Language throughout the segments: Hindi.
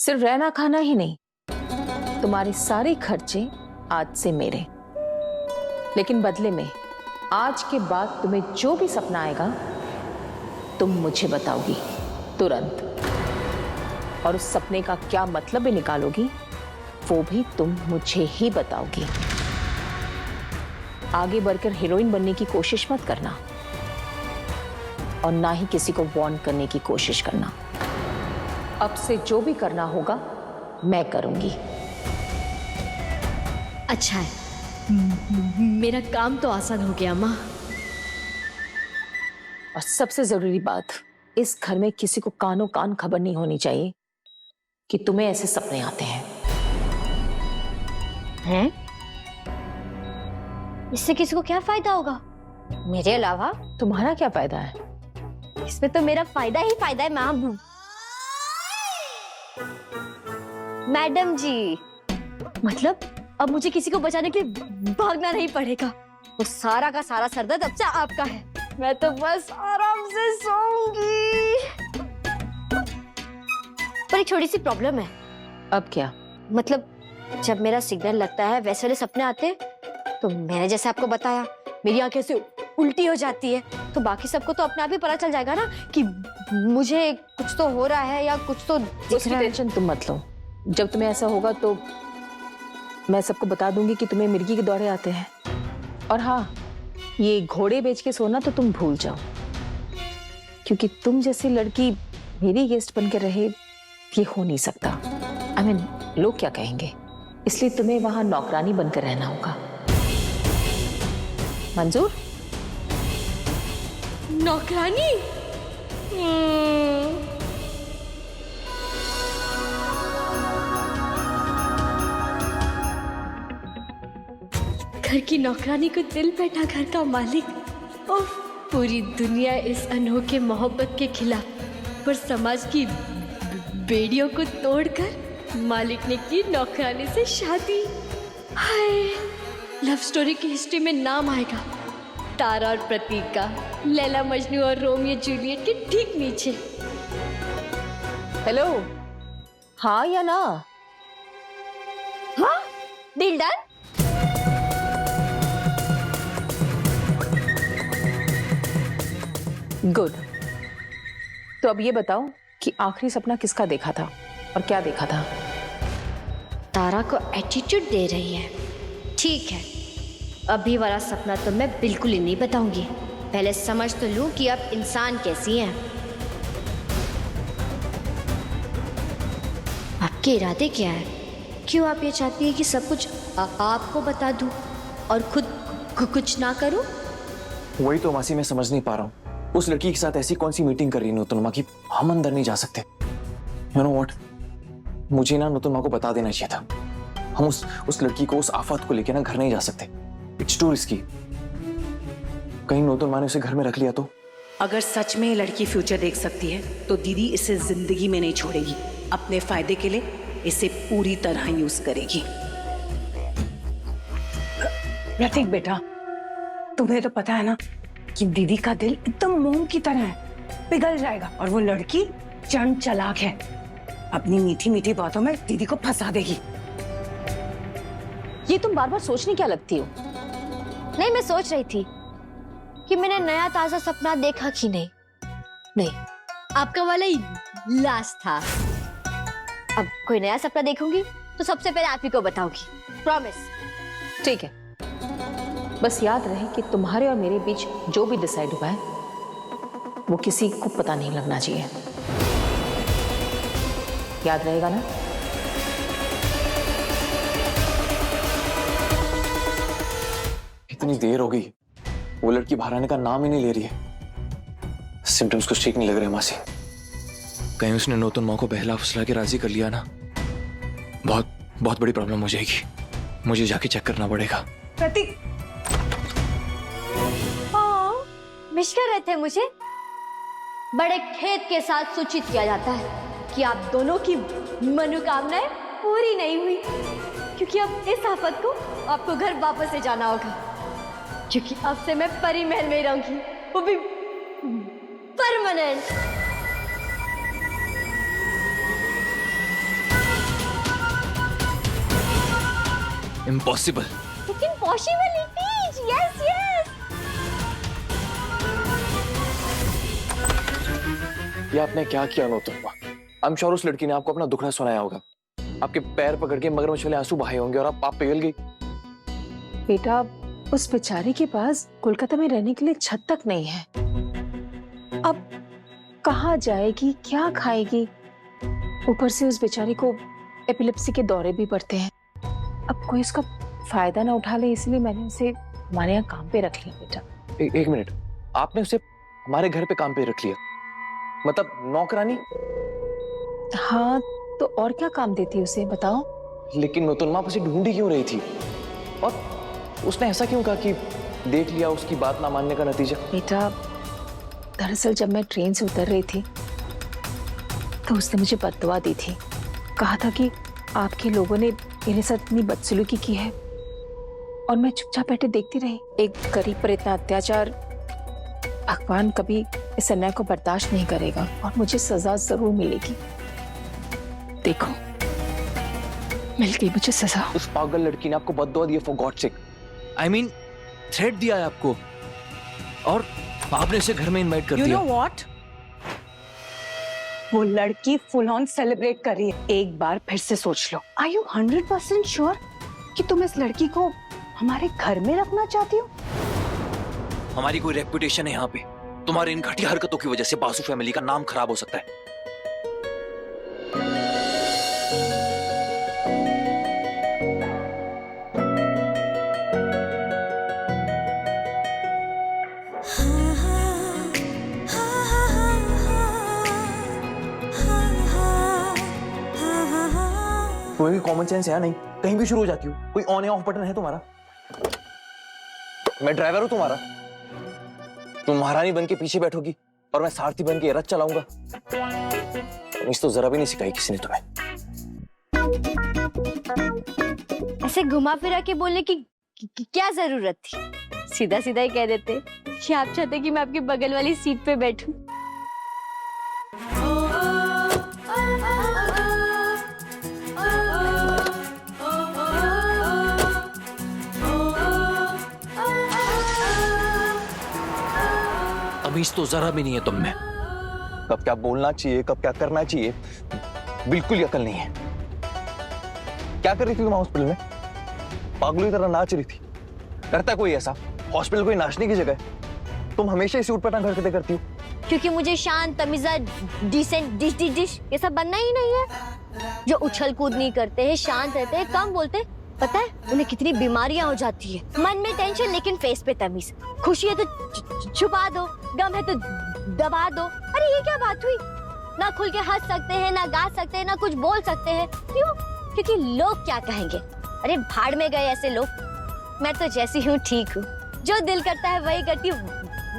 सिर्फ रहना खाना ही नहीं, तुम्हारे सारे खर्चे आज से मेरे। लेकिन बदले में आज के बाद तुम्हें जो भी सपना आएगा तुम मुझे बताओगी तुरंत, और उस सपने का क्या मतलब भी निकालोगी वो भी तुम मुझे ही बताओगी। आगे बढ़कर हीरोइन बनने की कोशिश मत करना और ना ही किसी को वार्न करने की कोशिश करना। अब से जो भी करना होगा मैं करूंगी। अच्छा है, मेरा काम तो आसान हो गया माँ। और सबसे जरूरी बात, इस घर में किसी को कानों कान खबर नहीं होनी चाहिए कि तुम्हें ऐसे सपने आते हैं। हैं? इससे किसी को क्या फायदा होगा मेरे अलावा? तुम्हारा क्या फायदा है? इसमें तो मेरा फायदा ही फायदा है माँ। मैडम जी, मतलब अब मुझे किसी को बचाने के लिए भागना नहीं पड़ेगा। वो सारा का सारा सरदर्द अब से आपका है। मैं तो बस आराम से सोऊंगी। पर एक छोटी सी प्रॉब्लम है। अब क्या? मतलब जब मेरा सिग्नल लगता है वैसे वाले सपने आते हैं, तो मैंने जैसे आपको बताया मेरी आंखें से उल्टी हो जाती है, तो बाकी सबको तो अपने आप ही पता चल जाएगा ना कि मुझे कुछ तो हो रहा है या कुछ तो दिख रहा है। टेंशन तुम मत लो, जब तुम्हें ऐसा होगा तो मैं सबको बता दूंगी कि तुम्हें मिर्गी के दौरे आते हैं। और हाँ, ये घोड़े बेच के सोना तो तुम भूल जाओ, क्योंकि तुम जैसी लड़की मेरी गेस्ट बनकर रहे ये हो नहीं सकता। आई मीन, लोग क्या कहेंगे, इसलिए तुम्हें वहां नौकरानी बनकर रहना होगा। मंजूर? नौकरानी? घर की नौकरानी को दिल बैठा घर का मालिक। और पूरी दुनिया इस अनोखे मोहब्बत के खिलाफ, पर समाज की बेड़ियों को तोड़कर मालिक ने की नौकरानी से शादी। हाय, लव स्टोरी की हिस्ट्री में नाम आएगा तारा और प्रतीक का, लैला मजनू और रोमियो जूलियट के ठीक नीचे। हेलो, हाँ या ना? हाँ, डील डन। गुड। तो अब ये बताओ कि आखिरी सपना किसका देखा था और क्या देखा था? तारा को एटीट्यूड दे रही है। ठीक है, अभी वाला सपना तो मैं बिल्कुल ही नहीं बताऊंगी। पहले समझ तो लूं कि अब इंसान कैसी हैं। आपके इरादे क्या है? क्यों आप ये चाहती है कि सब कुछ आपको बता दूं और खुद कुछ ना करूं? वही तो मासी मैं समझ नहीं पा रहा हूँ। उस लड़की के साथ ऐसी कौन सी मीटिंग कर रही है नूतन माँ की, हम अंदर नहीं जा सकते। यू नो व्हाट, मुझे ना नूतन माँ को बता देना चाहिए था। हम उस लड़की को, उस आफत को लेके ना घर नहीं जा सकते। It's to risky. कहीं नूतन माँ ने उसे घर में रख लिया तो? अगर सच में ये लड़की फ्यूचर देख सकती है तो दीदी इसे जिंदगी में नहीं छोड़ेगी। अपने फायदे के लिए इसे पूरी तरह यूज करेगी। प्रतीक बेटा, तुम्हें तो पता है ना कि दीदी का दिल एकदम मोम की तरह है, पिघल जाएगा। और वो लड़की चंड चालाक है, अपनी मीठी मीठी बातों में दीदी को फंसा देगी। ये तुम बार बार सोचने क्या लगती हो? नहीं, मैं सोच रही थी कि मैंने नया ताजा सपना देखा कि नहीं। नहीं, आपका वाला ही लास्ट था। अब कोई नया सपना देखूंगी तो सबसे पहले आप ही को बताऊंगी, प्रॉमिस। ठीक है, बस याद रहे कि तुम्हारे और मेरे बीच जो भी डिसाइड हुआ है वो किसी को पता नहीं लगना चाहिए। याद रहेगा ना? इतनी देर हो गई, वो लड़की बाहर आने का नाम ही नहीं ले रही है। सिम्टम्स कुछ ठीक नहीं लग रहे मासी। कहीं उसने नूतन माँ को बहला फुसला के राजी कर लिया ना, बहुत बहुत बड़ी प्रॉब्लम हो जाएगी। मुझे जाके चेक करना पड़ेगा। प्रतीक, मिस कर रहे थे मुझे? बड़े खेद के साथ सूचित किया जाता है कि आप दोनों की मनोकामनाएं पूरी नहीं हुई, क्योंकि अब इस आफत को आपको घर वापस से जाना होगा, क्योंकि अब से मैं परी महल में रहूंगी, वो भी परमानेंट। इम्पॉसिबल। लेकिन possible it is. Yes yes. ये आपने क्या किया नूतन? आई एम श्योर उस लड़की ने आपको अपना दुखड़ा सुनाया होगा, आपके पैर पकड़ के मगरमच्छ वाले आंसू बहाए होंगे और आप पिघल गई। बेटा, उस बेचारी के पास कोलकाता में रहने के लिए छत तक नहीं है। अब कहाँ जाएगी, क्या खाएगी? ऊपर से उस बेचारी को एपिलेप्सी के दौरे भी पड़ते हैं। अब कोई इसका फायदा ना उठा ले, इसलिए मैंने उसे हमारे यहाँ काम पे रख लिया। बेटा एक मिनट, आपने उसे हमारे घर पे काम पे रख लिया? मतलब नौकरानी? हाँ, तो और क्या काम देती है उसे, बताओ? लेकिन नूतन माँ उसे ढूंढी क्यों रही थी? और उसने ऐसा क्यों कहा कि देख लिया उसकी बात ना मानने का नतीजा? बेटा, दरअसल जब मैं ट्रेन से उतर रही थी तो उसने मुझे बद्दुआ दी थी। कहा था कि आपके लोगों ने मेरे साथ इतनी बदसलूकी की है और मैं चुपचाप बैठे देखती रही। एक गरीब पर इतना अत्याचार, भगवान कभी इस अन्याय को बर्दाश्त नहीं करेगा और मुझे सजा जरूर मिलेगी। देखो, मिल गई मुझे सजा। उस पागल लड़की ने आपको बद्दुआ दी, for God sake. I mean threat दिया है आपको और आपने इसे घर में इनवाइट कर You दिया। know what? वो लड़की फुल ऑन सेलिब्रेट कर रही है। एक बार फिर से सोच लो। Are you 100% sure कि तुम इस लड़की को हमारे घर में रखना चाहती हो? हमारी कोई रेपुटेशन है यहाँ पे? तुम्हारे इन घटिया हरकतों की वजह से बासु फैमिली का नाम खराब हो सकता है। तुम्हें भी कॉमन सेंस है नहीं? कहीं भी शुरू हो जाती हो। कोई ऑन या ऑफ बटन है तुम्हारा? मैं ड्राइवर हूं तुम्हारा, तुम महारानी बन के पीछे बैठोगी और मैं सारथी बन के रथ चलाऊंगा। इस तो जरा भी नहीं सिखाई किसी ने तुम्हें। ऐसे घुमा फिरा के बोलने की क्या जरूरत थी? सीधा सीधा ही कह देते कि आप चाहते कि मैं आपकी बगल वाली सीट पे बैठूं। तमीज तो जरा भी नहीं है तुम में। कब क्या बोलना चाहिए, कब क्या करना चाहिए, बिल्कुल ही अकल नहीं है। क्या कर रही थी तुम हॉस्पिटल में? पागलों की तरह नाच रही थी। करता कोई ऐसा? हॉस्पिटल कोई नाचने की जगह है? तुम हमेशा इसी उठपटांग हरकतें करती हो। क्योंकि मुझे शांत, तमीज़ा, डिसेंट, डिश ये सब बनना ही नहीं है। जो उछल कूद नहीं करते हैं, शांत रहते हैं, कम बोलते हैं, पता है उन्हें कितनी बीमारियां हो जाती है। मन में टेंशन लेकिन फेस पे तमीज। खुशी है तो छुपा दो, गम है तो दबा दो। अरे ये क्या बात हुई? ना खुल के हंस सकते हैं, ना गा सकते हैं, ना कुछ बोल सकते हैं। क्यों? क्योंकि लोग क्या कहेंगे। अरे भाड़ में गए ऐसे लोग। मैं तो जैसी हूँ ठीक हूँ। जो दिल करता है वही करती हूँ,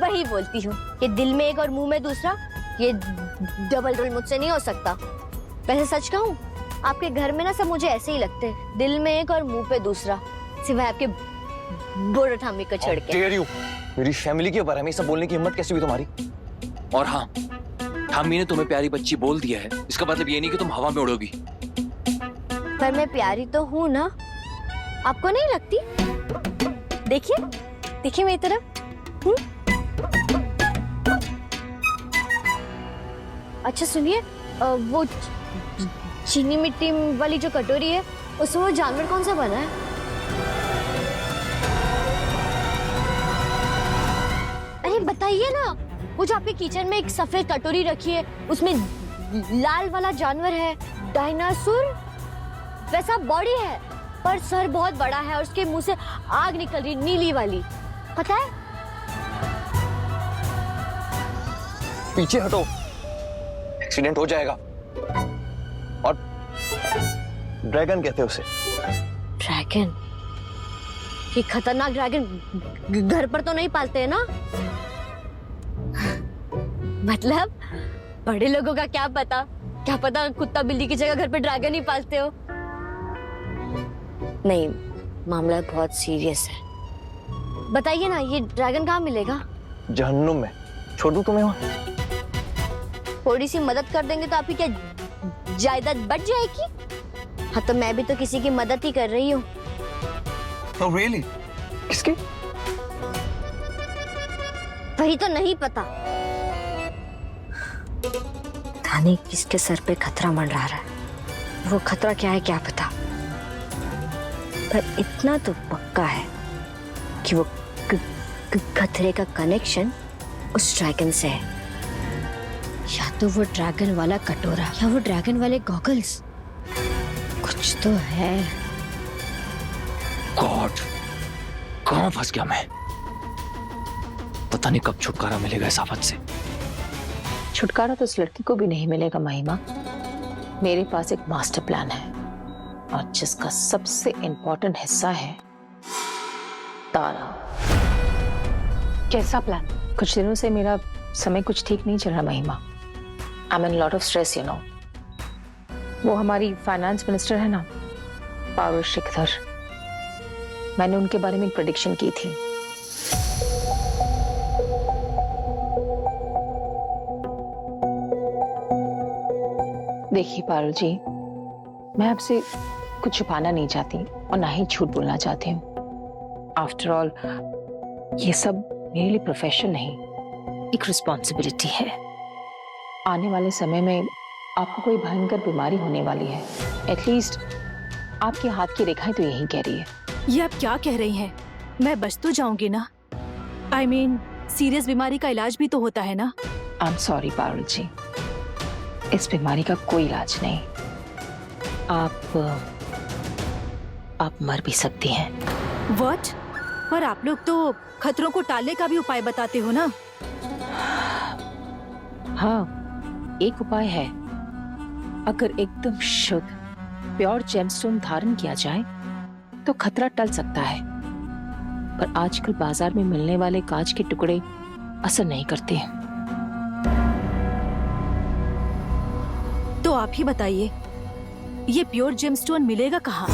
वही बोलती हूँ। ये दिल में एक और मुंह में दूसरा, ये डबल रोल मुझसे नहीं हो सकता। वैसे सच कहूँ, आपके घर में ना सब मुझे ऐसे ही लगते हैं, दिल में एक और मुंह पे दूसरा, सिवाय आपके बोरा ठामी को छोड़ के। Dare you? मेरी फैमिली के बारे में सब बोलने की हिम्मत कैसे हुई तुम्हारी? और हाँ, ठामी ने तुम्हें प्यारी बच्ची बोल दिया है, इसका मतलब ये नहीं कि तुम हवा में उड़ोगी। पर मैं प्यारी तो हूँ ना, आपको नहीं लगती? देखिए देखिए मेरी तरफ। अच्छा सुनिए, वो चीनी मिट्टी वाली जो कटोरी है, उसमें वो जानवर कौन सा बना है? अरे बताइए ना। वो जो आपके किचन में एक सफेद कटोरी रखी है, उसमें लाल वाला जानवर है, डायनासोर वैसा बॉडी है, पर सर बहुत बड़ा है और उसके मुंह से आग निकल रही, नीली वाली, पता है? पीछे हटो, एक्सीडेंट हो जाएगा। और ड्रैगन कहते हैं उसे। ड्रैगन? ये खतरनाक ड्रैगन घर पर तो नहीं पालते हैं ना? मतलब बड़े लोगों का क्या पता कुत्ता बिल्ली की जगह घर पे ड्रैगन ही पालते हो। नहीं, मामला बहुत सीरियस है। बताइए ना, ये ड्रैगन कहाँ मिलेगा? जहन्नुम में। छोड़ दूं तुम्हें वहां? थोड़ी सी मदद कर देंगे तो आपकी क्या जायदाद बढ़ जाएगी? हाँ, तो मैं भी तो किसी की मदद ही कर रही हूँ। Oh, really? किसके? वही तो नहीं पता। थाने किसके सर पे खतरा मंडरा रहा है। वो खतरा क्या है क्या पता, पर इतना तो पक्का है कि वो खतरे का कनेक्शन उस ड्रैगन से है। या तो वो ड्रैगन वाला कटोरा या वो ड्रैगन वाले गॉगल्स, कुछ तो है। गॉड, कहाँ फंस गया मैं? पता नहीं कब छुटकारा मिलेगा इस आफत से। छुटकारा तो उस लड़की को भी नहीं मिलेगा महिमा। मेरे पास एक मास्टर प्लान है और जिसका सबसे इंपॉर्टेंट हिस्सा है तारा। कैसा प्लान? कुछ दिनों से मेरा समय कुछ ठीक नहीं चल रहा महिमा। I am in lot of stress, you know. वो हमारी फाइनेंस मिनिस्टर है ना, पारुल श्रीधर, मैंने उनके बारे में एक प्रेडिक्शन की थी। देखिए पारुल जी, मैं आपसे कुछ छुपाना नहीं चाहती और ना ही झूठ बोलना चाहती हूँ। आफ्टर ऑल ये सब मेरे लिए प्रोफेशन नहीं, एक रिस्पॉन्सिबिलिटी है। आने वाले समय में आपको कोई भयंकर बीमारी होने वाली है। एटलीस्ट आपके हाथ की रेखाएं तो यही कह रही है। ये आप क्या कह रही हैं? मैं बच तो जाऊंगी ना? I mean, सीरियस बीमारी का इलाज भी तो होता है ना? आई एम सॉरी पारुल जी, इस बीमारी का कोई इलाज नहीं। आप मर भी सकती हैं। What? पर आप लोग तो खतरों को टालने का भी उपाय बताते हो ना? हाँ, एक उपाय है। अगर एकदम शुद्ध प्योर जेमस्टोन धारण किया जाए तो खतरा टल सकता है, पर आजकल बाजार में मिलने वाले कांच के टुकड़े असर नहीं करते। तो आप ही बताइए, ये प्योर जेमस्टोन मिलेगा कहाँ?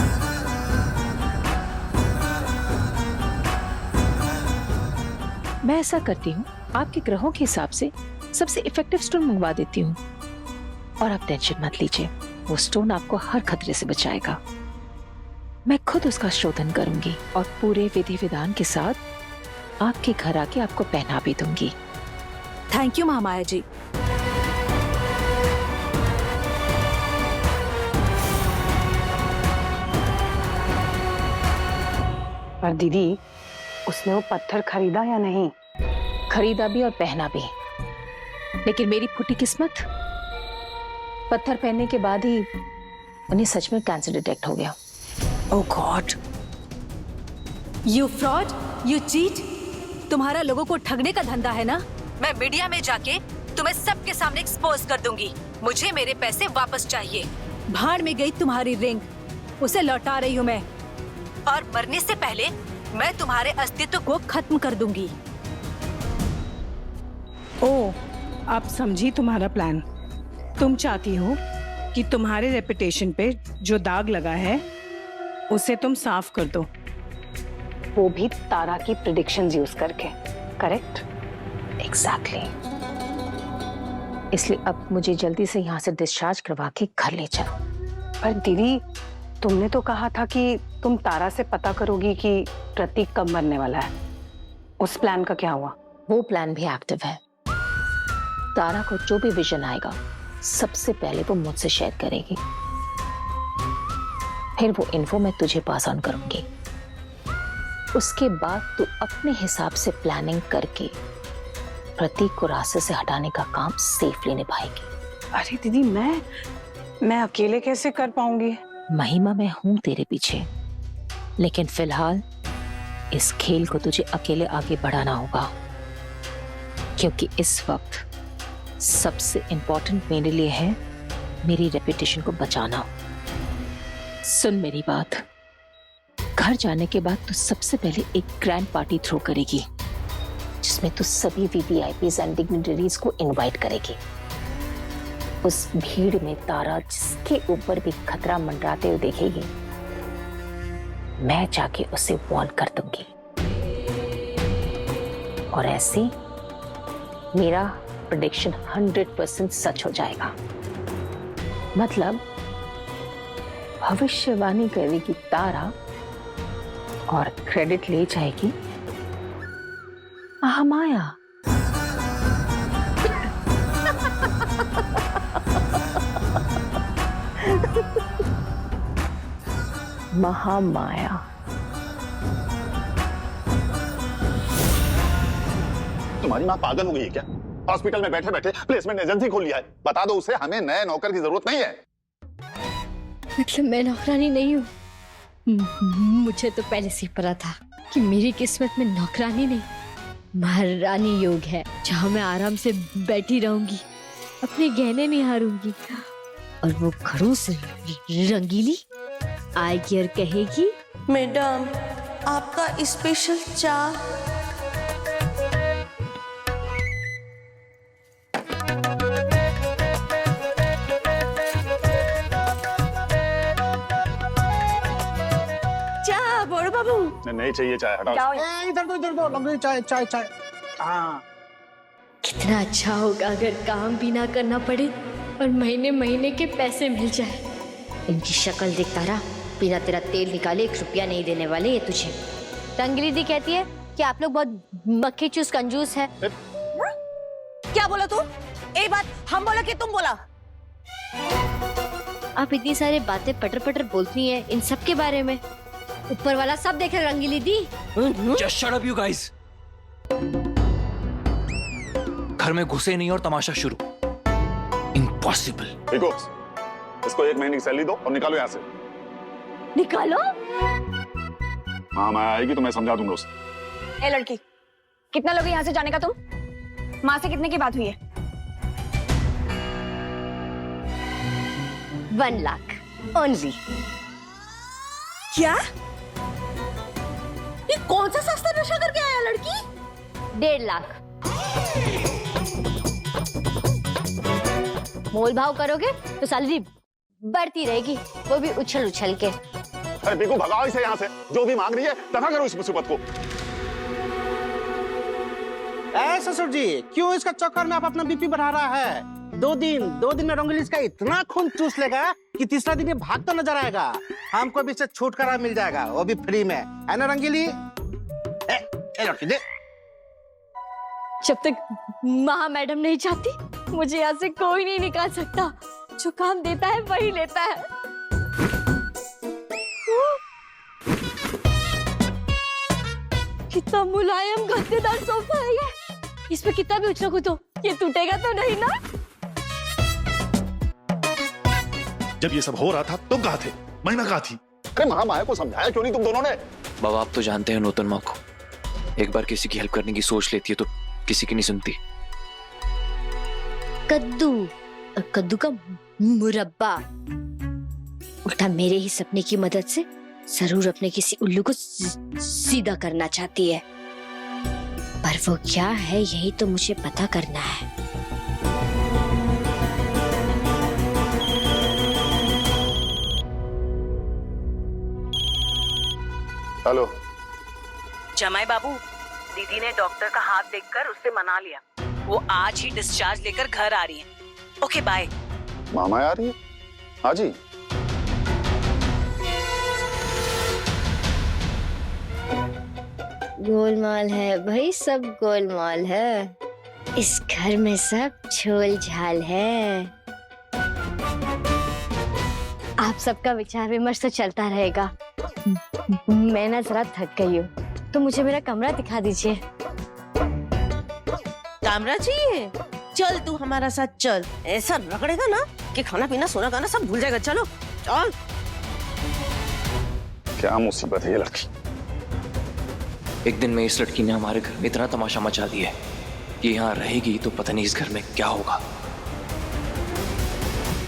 मैं ऐसा करती हूँ, आपके ग्रहों के हिसाब से सबसे इफेक्टिव स्टोन मंगवा देती हूँ। और आप टेंशन मत लीजिए, वो स्टोन आपको हर खतरे से बचाएगा। मैं खुद उसका शोधन करूंगी और पूरे विधि विधान के साथ आपके घर आके आपको पहना भी दूंगी। थैंक यू महामाया जी। पर दीदी, उसने वो पत्थर खरीदा या नहीं? खरीदा भी और पहना भी, लेकिन मेरी फूटी किस्मत, पत्थर पहनने के बाद ही उन्हें सच में कैंसर डिटेक्ट हो गया। Oh God! You fraud, you cheat. तुम्हारा लोगों को ठगने का धंधा है ना? मैं मीडिया में जाके तुम्हें सबके सामने एक्सपोज कर दूंगी। मुझे मेरे पैसे वापस चाहिए। भाड़ में गई तुम्हारी रिंग, उसे लौटा रही हूँ मैं, और मरने से पहले मैं तुम्हारे अस्तित्व को खत्म कर दूंगी। ओह, आप समझी तुम्हारा प्लान। तुम चाहती हो कि तुम्हारे रेपुटेशन पे जो दाग लगा है उसे तुम साफ कर दो, वो भी तारा की प्रेडिक्शंस यूज करके। करेक्ट? एग्जैक्टली। इसलिए अब मुझे जल्दी से यहाँ से डिस्चार्ज करवा के घर ले चलो। पर दीदी, तुमने तो कहा था कि तुम तारा से पता करोगी कि प्रतीक कब मरने वाला है। उस प्लान का क्या हुआ? वो प्लान भी एक्टिव है। तारा को जो भी विजन आएगा सबसे पहले वो मुझसे शेयर करेगी, फिर वो इन्फो मैं तुझे पास ऑन करूंगी। उसके बाद तू अपने हिसाब से प्लानिंग करके प्रतीक को रास्ते से हटाने का काम सेफली निभाएगी। अरे दीदी, मैं अकेले कैसे कर पाऊंगी? महिमा, मैं हूं तेरे पीछे, लेकिन फिलहाल इस खेल को तुझे अकेले आगे बढ़ाना होगा, क्योंकि इस वक्त सबसे इंपॉर्टेंट मेरे लिए है मेरी रेपुटेशन को बचाना। सुन मेरी बात, घर जाने के बाद तू सबसे पहले एक ग्रैंड पार्टी थ्रो करेगी, जिसमें तू सभी वीवीआईपीज एंड डिग्निटरीज को इनवाइट करेगी। उस भीड़ में तारा जिसके ऊपर भी खतरा मंडराते हुए देखेगी, मैं जाके उसे वॉर्न कर दूंगी, और ऐसे मेरा प्रेडिक्शन 100% सच हो जाएगा। मतलब भविष्यवाणी करेगी तारा और क्रेडिट ले जाएगी महामाया। महामाया। तुम्हारी माँ पागल हो गई है क्या? हॉस्पिटल में बैठे बैठे प्लेसमेंट एजेंसी खोल लिया है। बता दो उसे हमें नए नौकर की जरूरत नहीं है। मतलब मैं नौकरानी नहीं हूँ। मुझे तो पहले से ही पता था कि मेरी किस्मत में नौकरानी नहीं महारानी योग है, जहाँ मैं आराम से बैठी रहूंगी, अपने गहने निहारूंगी और वो घरों से रंगीली आएगी और कहेगी, मैडम आपका स्पेशल चाय। चाय बड़े बाबू। नहीं चाहिए चाय, हटाओ। इधर दो लंबी चाय चाय चाय। हाँ कितना अच्छा होगा अगर काम भी ना करना पड़े और महीने महीने के पैसे मिल जाए। इनकी शक्ल देख तारा, बिना तेरा तेल निकाले 1 रुपया नहीं देने वाले ये तुझे। रंगीली दी कहती है कि आप लोग बहुत मक्खी चूस कंजूस है। क्या बोला तू? एक बात हम बोला कि तुम बोला? आप इतनी सारी बातें पटर पटर बोलती हैं इन सब के बारे में। ऊपर वाला सब देख रहे रंगीली दी। Just shut up you guys. घर में घुसे नहीं और तमाशा शुरू। Impossible. देखो, इसको 1 महीने की सैलरी दो और निकालो यहाँ से। निकालो? हाँ मैं आएगी तो मैं समझा दूंगा उसे। ए लड़की, कितना लोगे यहाँ से जाने का तुम? माँ से कितने की बात हुई है? 1 लाख ओनली। क्या? ये कौन सा सस्ता नशा करके आया लड़की? 1.5 लाख। मोल भाव करोगे तो सैलरी बढ़ती रहेगी, वो भी उछल उछल के। अरे बिल्कुल भगाओ इसे यहाँ से। जो भी मांग रही है दफा करो इस मुसीबत को। ससुर जी, क्यों इसका चक्कर में आप अपना बीपी बढ़ा रहा है? 2 दिन में रंगीली इसका इतना खून चूस लेगा कि तीसरा दिन ये भागता नजर आएगा। हमको भी इससे छुटकारा मिल जाएगा, वो भी फ्री में, है ना रंगीली? लड़की दे। जब तक महा मैडम नहीं चाहती मुझे यहाँ से कोई नहीं निकाल सकता। जो काम देता है वही लेता है। कितना मुलायम गद्देदार सोफा है ये। इस पे कितना भी उछलो कूदो ये टूटेगा तो नहीं ना? जब ये सब हो रहा था तुम कहाँ थे? महिमा कहाँ थी? अरे महामाया को समझाया क्यों नहीं तुम दोनों ने? बाबा आप तो जानते हैं नूतन माँ को, एक बार किसी की हेल्प करने की सोच लेती है तो किसी की नहीं सुनती। कद्दू का मुरब्बा उल्टा मेरे ही सपने की मदद से जरूर अपने किसी उल्लू को सीधा करना चाहती है, पर वो क्या है यही तो मुझे पता करना है। हेलो जमाई बाबू, दीदी ने डॉक्टर का हाथ देखकर उससे मना लिया। वो आज ही डिस्चार्ज लेकर घर आ रही है। Okay bye. मामा आ रही है? हाँ जी। गोलमाल है भाई, सब गोलमाल है। इस घर में सब झोल झाल है। आप सबका विचार विमर्श तो चलता रहेगा। मैं ना जरा थक गई हूँ, तो मुझे मेरा कमरा दिखा दीजिए। कमरा चाहिए? चल तू हमारा साथ चल। ऐसा रगड़ेगा ना कि खाना पीना सोना गाना सब भूल जाएगा। चलो चल। क्या मुसीबत है ये लड़की। एक दिन में इस लड़की ने हमारे घर में इतना तमाशा मचा दिया है कि यहाँ रहेगी तो पता नहीं इस घर में क्या होगा।